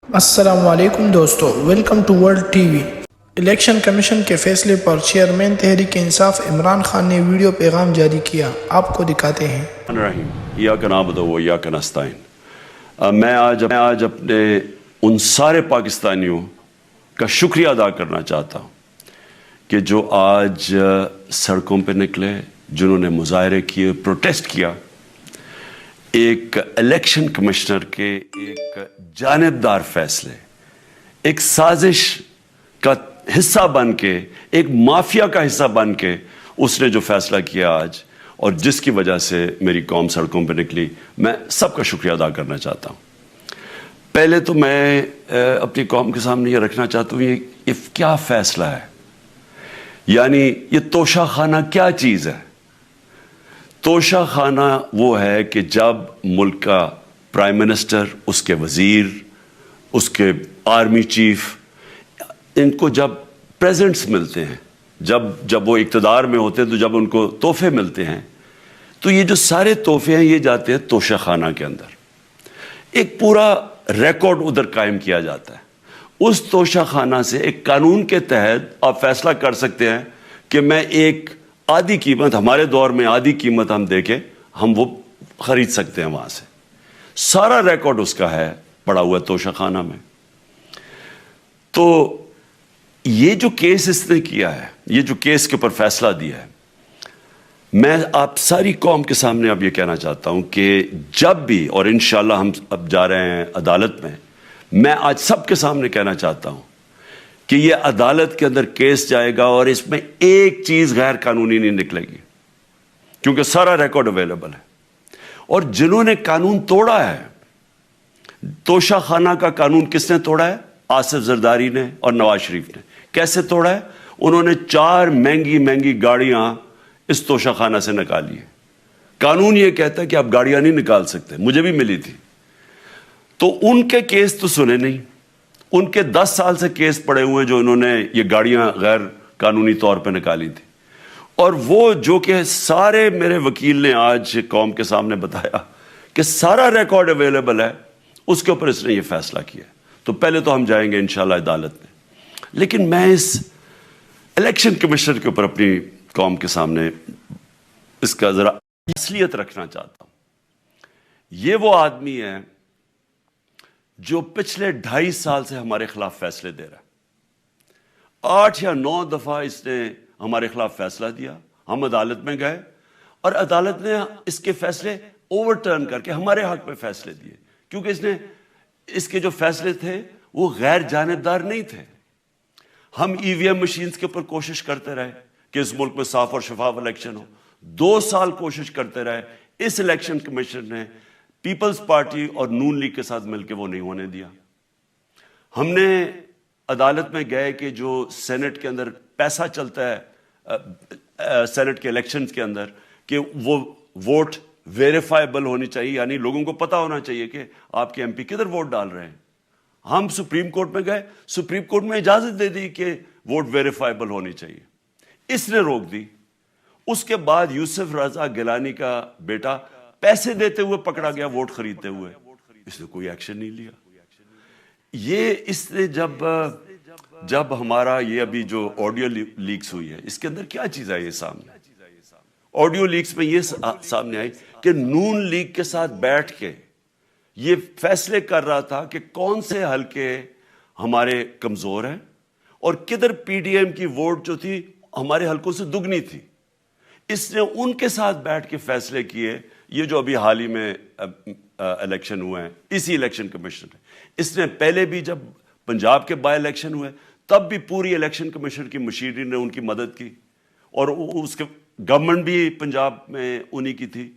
السلام علیکم دوستو، ویلکم ٹو ورلڈ ٹی وی۔ الیکشن کمیشن کے فیصلے پر چیئرمین تحریک انصاف عمران خان نے ویڈیو پیغام جاری کیا، آپ کو دکھاتے ہیں۔ ایاک نعبد و ایاک نستعین۔ میں آج اپنے ان سارے پاکستانیوں کا شکریہ ادا کرنا چاہتا ہوں کہ جو آج سڑکوں پہ نکلے، جنہوں نے مظاہرے کیے، پروٹیسٹ کیا، ایک الیکشن کمشنر کے ایک جانبدار فیصلے، ایک سازش کا حصہ بن کے، ایک مافیا کا حصہ بن کے اس نے جو فیصلہ کیا آج، اور جس کی وجہ سے میری قوم سڑکوں پہ نکلی، میں سب کا شکریہ ادا کرنا چاہتا ہوں۔ پہلے تو میں اپنی قوم کے سامنے یہ رکھنا چاہتا ہوں، یہ کیا فیصلہ ہے، یعنی یہ توشہ خانہ کیا چیز ہے؟ توشہ خانہ وہ ہے کہ جب ملک کا پرائم منسٹر، اس کے وزیر، اس کے آرمی چیف، ان کو جب پریزنٹس ملتے ہیں، جب وہ اقتدار میں ہوتے ہیں، تو جب ان کو تحفے ملتے ہیں، تو یہ جو سارے تحفے ہیں یہ جاتے ہیں توشہ خانہ کے اندر۔ ایک پورا ریکارڈ ادھر قائم کیا جاتا ہے۔ اس توشہ خانہ سے ایک قانون کے تحت آپ فیصلہ کر سکتے ہیں کہ میں ایک آدھی قیمت، ہمارے دور میں آدھی قیمت ہم دے کے ہم وہ خرید سکتے ہیں وہاں سے۔ سارا ریکارڈ اس کا ہے پڑا ہوا ہے توشہ خانہ میں۔ تو یہ جو کیس اس نے کیا ہے، یہ جو کیس کے اوپر فیصلہ دیا ہے، میں آپ ساری قوم کے سامنے اب یہ کہنا چاہتا ہوں کہ جب بھی، اور انشاءاللہ ہم اب جا رہے ہیں عدالت میں آج سب کے سامنے کہنا چاہتا ہوں کہ یہ عدالت کے اندر کیس جائے گا اور اس میں ایک چیز غیر قانونی نہیں نکلے گی، کیونکہ سارا ریکارڈ اویلیبل ہے۔ اور جنہوں نے قانون توڑا ہے، توشہ خانہ کا قانون کس نے توڑا ہے؟ آصف زرداری نے اور نواز شریف نے۔ کیسے توڑا ہے؟ انہوں نے 4 مہنگی گاڑیاں اس توشہ خانہ سے نکالی ہیں۔ قانون یہ کہتا ہے کہ آپ گاڑیاں نہیں نکال سکتے، مجھے بھی ملی تھی۔ تو ان کے کیس تو سنے نہیں، ان کے 10 سال سے کیس پڑے ہوئے جو انہوں نے یہ گاڑیاں غیر قانونی طور پہ نکالی تھی۔ اور وہ جو کہ سارے میرے وکیل نے آج قوم کے سامنے بتایا کہ سارا ریکارڈ اویلیبل ہے، اس کے اوپر اس نے یہ فیصلہ کیا۔ تو پہلے تو ہم جائیں گے انشاءاللہ عدالت میں، لیکن میں اس الیکشن کمیشنر کے اوپر اپنی قوم کے سامنے اس کا ذرا اصلیت رکھنا چاہتا ہوں۔ یہ وہ آدمی ہے جو پچھلے 2.5 سال سے ہمارے خلاف فیصلے دے رہا ہے۔ 8 یا 9 دفعہ اس نے ہمارے خلاف فیصلہ دیا، ہم عدالت میں گئے اور عدالت نے اس کے فیصلے اوور ٹرن کر کے ہمارے حق میں فیصلے دیے، کیونکہ اس کے جو فیصلے تھے وہ غیر جانبدار نہیں تھے۔ ہم ای وی ایم مشینز کے اوپر کوشش کرتے رہے کہ اس ملک میں صاف اور شفاف الیکشن ہو، 2 سال کوشش کرتے رہے۔ اس الیکشن کمیشن نے پیپلز پارٹی اور نون لیگ کے ساتھ مل کے وہ نہیں ہونے دیا۔ ہم نے عدالت میں گئے کہ جو سینٹ کے اندر پیسہ چلتا ہے، سینٹ کے الیکشنز کے اندر، کہ وہ ووٹ ویریفائبل ہونی چاہیے، یعنی لوگوں کو پتا ہونا چاہیے کہ آپ کے ایم پی کدھر ووٹ ڈال رہے ہیں۔ ہم سپریم کورٹ میں گئے، سپریم کورٹ میں اجازت دے دی کہ ووٹ ویریفائبل ہونی چاہیے، اس نے روک دی۔ اس کے بعد یوسف رضا گیلانی کا بیٹا پیسے دیتے ہوئے پکڑا گیا ووٹ خریدتے ہوئے، اس نے کوئی ایکشن نہیں لیا۔ یہ اس نے جب ہمارا یہ ابھی جو آڈیو لیکس ہوئی ہے، اس کے اندر کیا چیز آئی ہے سامنے؟ آڈیو لیکس میں یہ سامنے آئی کہ نون لیگ کے ساتھ بیٹھ کے یہ فیصلے کر رہا تھا کہ کون سے حلقے ہمارے کمزور ہیں اور کدھر پی ڈی ایم کی ووٹ جو تھی ہمارے حلقوں سے دگنی تھی۔ اس نے ان کے ساتھ بیٹھ کے فیصلے کیے۔ یہ جو ابھی حال ہی میں الیکشن ہوئے ہیں، اسی الیکشن کمیشن نے، اس نے پہلے بھی جب پنجاب کے بائی الیکشن ہوئے تب بھی پوری الیکشن کمیشن کی مشینری نے ان کی مدد کی، اور اس کے گورنمنٹ بھی پنجاب میں انہی کی تھی۔